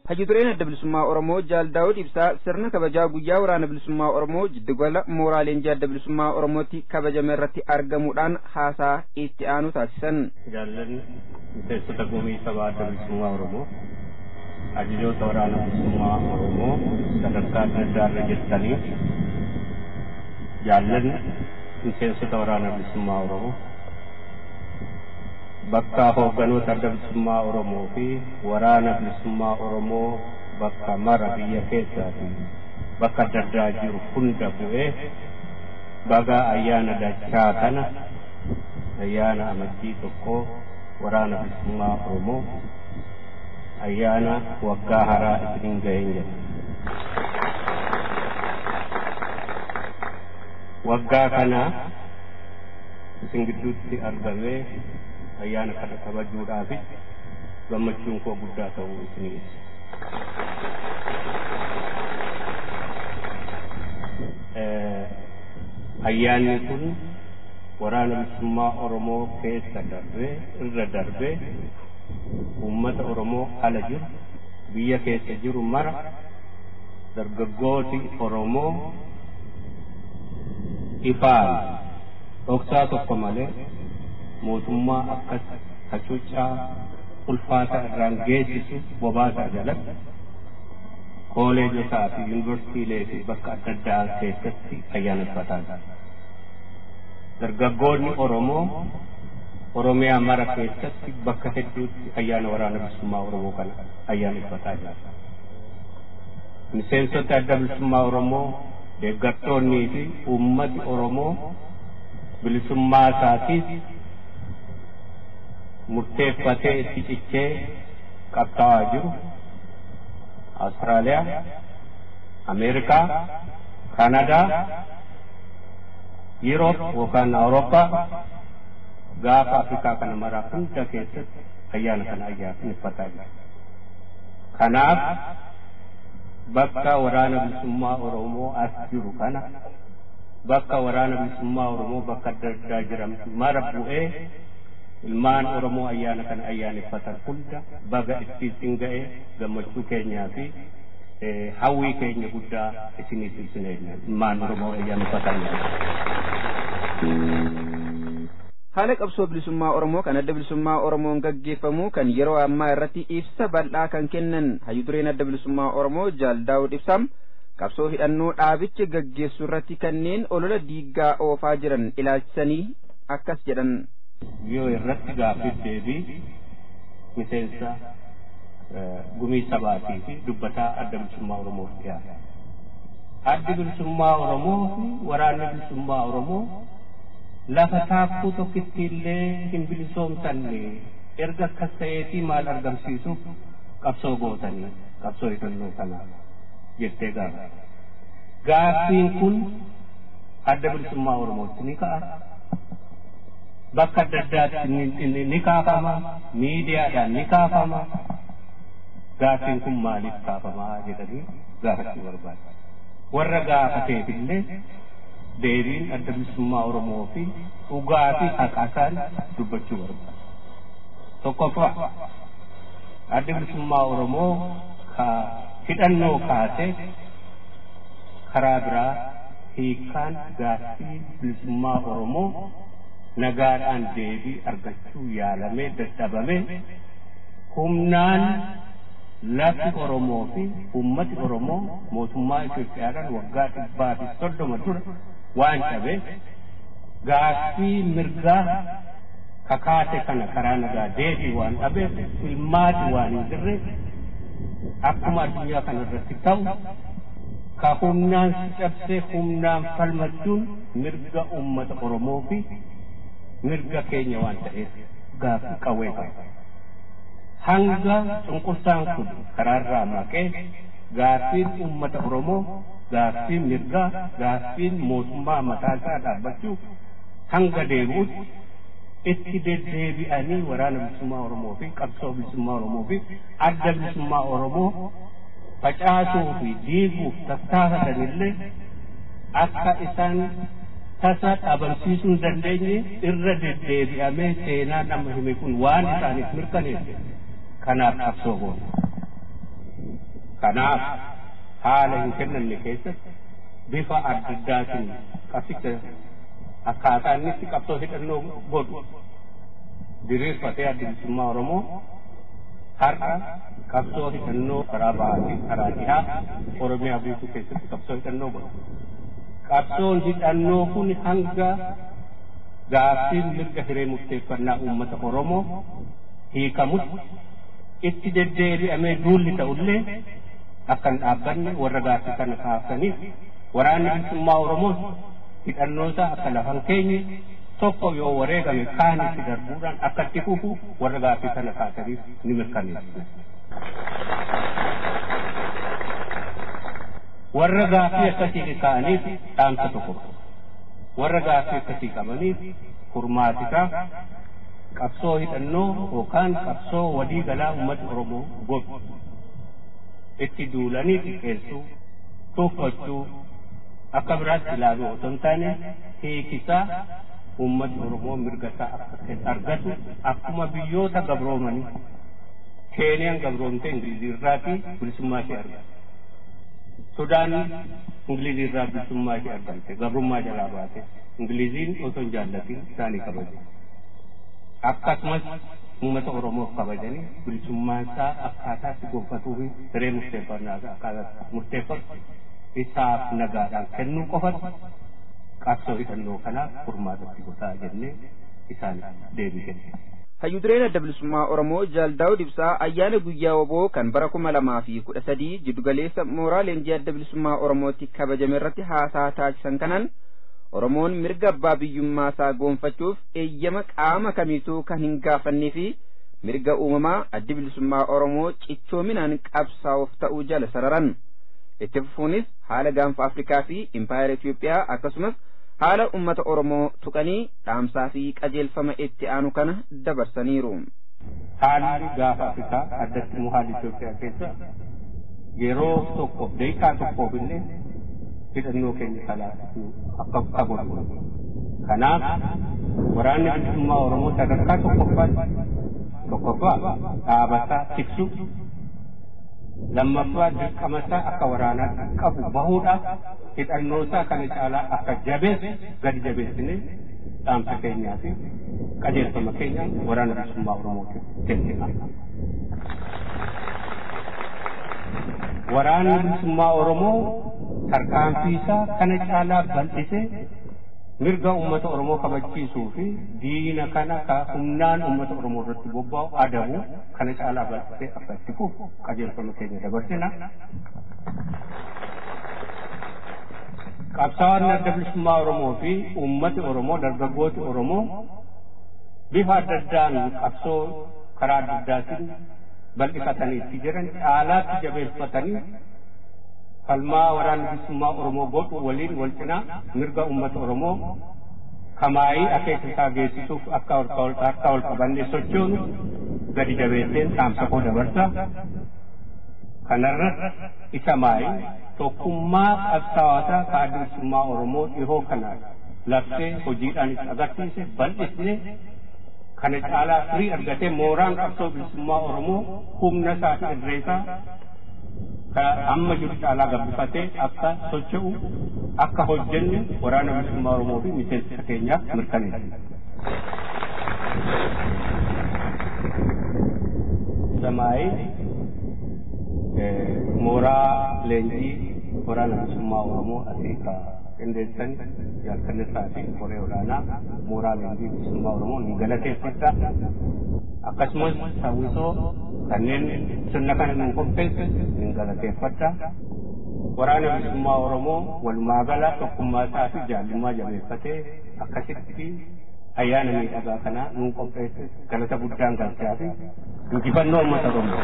Hayyutureen adda bilisummaa Oromoo Jaal Daawud Ibsaa sirna kabajaa guyyaa waraana bilisummaa Oromoo jiddugala mooraa leenjii adda bilisummaa Oromootti kabajame irratti argamuudhaan haasaa itti aanu taasisan. Jaallanni miseensota gumii sabaa adda bilisummaa Oromoo ajajoota waraana bilisummaa Oromoo sadarkaa adda addaa irra jirtanii jaallanni miseensota waraana bilisummaa Oromoo bakka hoogganoota adda bilisummaa Oromoo fi waraana bilisummaa Oromoo bakka mara biyya keessaa fi bakka adda addaa jiru hunda bu'ee baga ayyaana dachaa kana ayyaana amajjii tokko waraana bilisummaa Oromoo ayyaana waggaa haaraa isin ga'een jedha. Waggaa kana isin gidduutti argamee ayyaana kana kabajuudhaaf gammachuun koo guddaa ta'uu isin ibsa. Ayyaanni kun waraana bilisummaa Oromoo keessa irra darbee uummata Oromoo ala jiru biyya keessa jiru mara dargaggooti Oromoo ifaan dhoksaa tokko malee mootummaa akkas hacuuccaa ulfaataa irraan geessisu bobaasaa jalatti kooleejotaa fi yuunivarsiitiilee fi bakka adda addaa keessatti ayyaaneffataa jira. Dargaggoonni Oromoo Oromiyaa mara keessatti bakka hedduutti ayyaana waraana bilisummaa Oromoo kana ayyaaneffataa jira. Miseensota adda bilisummaa Oromoo deeggartoonnii fi uummati Oromoo bilisummaa isaatiif murteeffatee itti cichee qabsaa'aa jiru Austraaliyaa, Ameerikaa, Kanadaa, Yuroop yookaan Awurooppaa gaafa Afrikaa kana maraa hunda keessatti ayyaana kana ayyaaneffataa jira. Kanaaf bakka waraana bilisummaa Oromoo as jiru kana bakka waraana bilisummaa Oromoo bakka adda addaa jiran mara bu'ee ilmaan Oromoo ayyaana kana ayyaaneffatan hunda baga ittiin ga'ee gammachuu keenyaa fi hawwii keenya guddaa isiniif ibsineerra ilmaan Oromoo ayyaaneffatan. Haala qabsoo bilisummaa Oromoo kan adda bilisummaa Oromoon gaggeeffamu kan yeroo ammaa irratti ibsa bal'aa kan kennan hayyutureen adda bilisummaa Oromoo Jaal Daawud Ibsaa qabsoo hidhannoo dhaabichi gaggeessu irratti kanneen olola diiggaa oofaa jiran ilaalchisanii akkas jedhan. Yoo irratti gaaffiif deebii miseensa gumii sabaatii fi dubbataa adda bilisummaa Oromoof dhiyaata. Addi bilisummaa Oromoo fi waraanni bilisummaa Oromoo lafa taakkuu tokkitti illee hin bilisoomsanne erga akkas ta'eetii maal argamsiisuuf qabsoo gootanii qabsoo hidhannoo kana jettee gaafa. Gaaffiin kun adda bilisummaa Oromootti ni ka'a. Bakka adda addaatti ni kaafama, miidiyaadhaan ni kaafama. Gaaffiin kun maaliif kaafama jedhanii gaafachuu barbaada. Warra gaafateef illee deebiin adda bilisummaa Oromoo fi dhugaa fi haqaan dubbachuu barbaada. Tokkoffaa adda bilisummaa Oromoo hidhannoo kaasee karaa biraa hiikaan gaaffii bilisummaa Oromoo nagaadhaan deebii argachuu yaalamee dadhabamee humnaan lafti Oromoo fi ummati Oromoo mootummaa Itoophiyaadhaan waggaa 130 dura waan cabeef gaaffii mirgaa kakaate kana karaa nagaa deebii waan dhabeef filmaati waan hin jirre akkuma addunyaa kana irratti ta'u ka humnaan cabsee humnaan falmachuun mirga ummata Oromoo fi mirga keenya waan ta'eef gaaffii qawwee qaba. Hanga cunqursaan kun karaarraa maqee gaaffiin ummata Oromoo gaaffiin mirgaa gaaffiin mootummaa mataasaa dhaabbachuu hanga deebi'utti itti deddeebi'anii waraana bilisummaa Oromoo fi qabsoo bilisummaa Oromoo fi adda bilisummaa Oromoo facaasuu fi diiguuf tattaafatanillee akka isaan tasa dhabamsiisuu hin dandeenye irra deddeebi'amee seenaan amma hime kun waan isaaniif mirkaneesse kanaaf qabsoo goona. Kanaaf haala hin kennamne keessatti bifa adda addaatiin qabsicha akkaataa inni itti qabsoo hidhannoo godhu diriirfatee adda bilisummaa Oromoo har'a qabsoo hidhannoo karaa ba'aatiin karaa dhihaa Oromiyaa guutuu keessatti qabsoo hidhannoo godhu. Qabsoon hidhannoo kun hanga gaaffiin mirga hiree murteeffannaa uummata Oromoo hiikamutti itti deddeebi'amee duulli ta'ullee akka hin dhaabbanne warra gaaffii kana kaasaniif waraanni bilisummaa Oromoos hidhannoosaa akka lafan keenye tokko yoo wareegame kaanitti darbuudhaan akka itti fufu warra gaaffii kana kaasaniif ni mirkaneessa. Warra gaaffii akkasii kaa'aniif dhaamsa tokko warra gaaffii akkasii qabaniif furmaatisaa qabsoo hidhannoo yookaan qabsoo walii galaa uummata Oromoo godhu itti duulanii xiqqeessuu tuffachuu akka biraatti ilaaluu otoo hin taane hiikisaa uummata Oromoo mirga isaa akka argatu akkuma biyyoota gabroomanii Keeniyaan gabroomte Ingilizii irraatii bilisummaa ishee argate. Sudaan Ingilizii irraa bilisummaa ishee argate gabrummaa jalaa baate Ingiliziin osoo hin jaallatin isaanii kabaje. Akkasumas uummata Oromoof kabajanii bilisummaan isaa akkaataa itti gonfatuu fi hiree murteeffannaa isaa akkaataa murteeffatu isaaf nagaadhaan kennuu qofatu qabsoo hidhannoo kanaaf furmaatatti gotaa jennee isaan deebii kenne. Hayyuu dureen adda bilisummaa Oromoo Jaal Daawud Ibsaa ayyaana guyyaa woboo kan bara 2013 jiddugaleessa mooraa leenjii adda bilisummaa Oromootti kabajame irratti haasaa taasisan kanaan Oromoon mirga abbaa biyyummaa isaa goonfachuuf eeyyama qaama kamiituu kan hin gaafannee fi mirga uumamaa adda bilisummaa Oromoo cichoominaan qabsaa'uuf ta'uu jala sararan. Itti fufuunis haala gaanfa Afrikaa fi impaayera Itoophiyaa akkasumas haala ummata Oromoo tuqanii dhaamsaa fi qajeelfama itti aanu kana dabarsaniiru. Haalli gaafa Afrikaa addatti immoo haalli Itoophiyaa keessa yeroo tokko daqiiqaa tokkoof illee hidhannoo keenya kalaatu akka godhu. Kanaaf waraanni bilisummaa Oromoo sadarkaa tokkoffaa dhaabataa tiksu lammaffaa dirqamasaa akka waraanaa qabu bahuudhaaf hidhannoosaa kana caalaa akka jabeessu gadi jabeessinee dhaamsa keenyaa fi qajeelfama keenya waraana bilisummaa Oromootiif kennina. Waraanni bilisummaa Oromoo tarkaanfiisaa kana caalaa bal'isee mirga uummata Oromoo kabachiisuu fi diina kana ka humnaan uummata Oromoo irratti bobba'u adabu kana caalaa bal'isee akka itti fufu qajeelfama keenya dabarsina. Qabsaa'onni adda bilisummaa Oromoo fi uummati Oromoo dargaggooti Oromoo bifa adda addaan qabsoo karaa adda addaatiin bal'ifatanii itti jiran caalaatti jabeeffatanii falmaa waraanni bilisummaa Oromoo godhu waliin wal cinaa mirga uummata Oromoo kamaayii akeeka isaa geessisuuf akka ol qabannee sochoonu gadi jabeesseen dhaamsa koo dabarsa. Kanarratti isa maayii tokkummaa qabsaa'otaa ka adda bilisummaa Oromoo dhihoo kanaan labsee hojiidhaan itti agarsiise bal'isnee kana caalaa firii argatee mooraan qabsoo bilisummaa Oromoo humna isaa fi irreesaa amma jiru caalaa gabbifatee akka socho'u akka hojjennu waraana bilisummaa Oromoo fi miseensa keenyaaf mirkaneessa. Samaayii mooraa leenjii waraana bilisummaa Oromoo asii ka qindeessan yaalkannesaa fi koree olaanaa mooraa leenjii bilisummaa Oromoo ni galateeffadha. Akkasumas hawwisoo kanneen sirna kana nu qopheesse ni galateeffadha. Waraana bilisummaa Oromoo walumaa gala tokkummaa isaa fi jaallummaa jabeeffatee akkasitti ayyaana miidhagaa kana nu qopheesse galata guddaan galchaa fi injifannoo uummata Oromoo.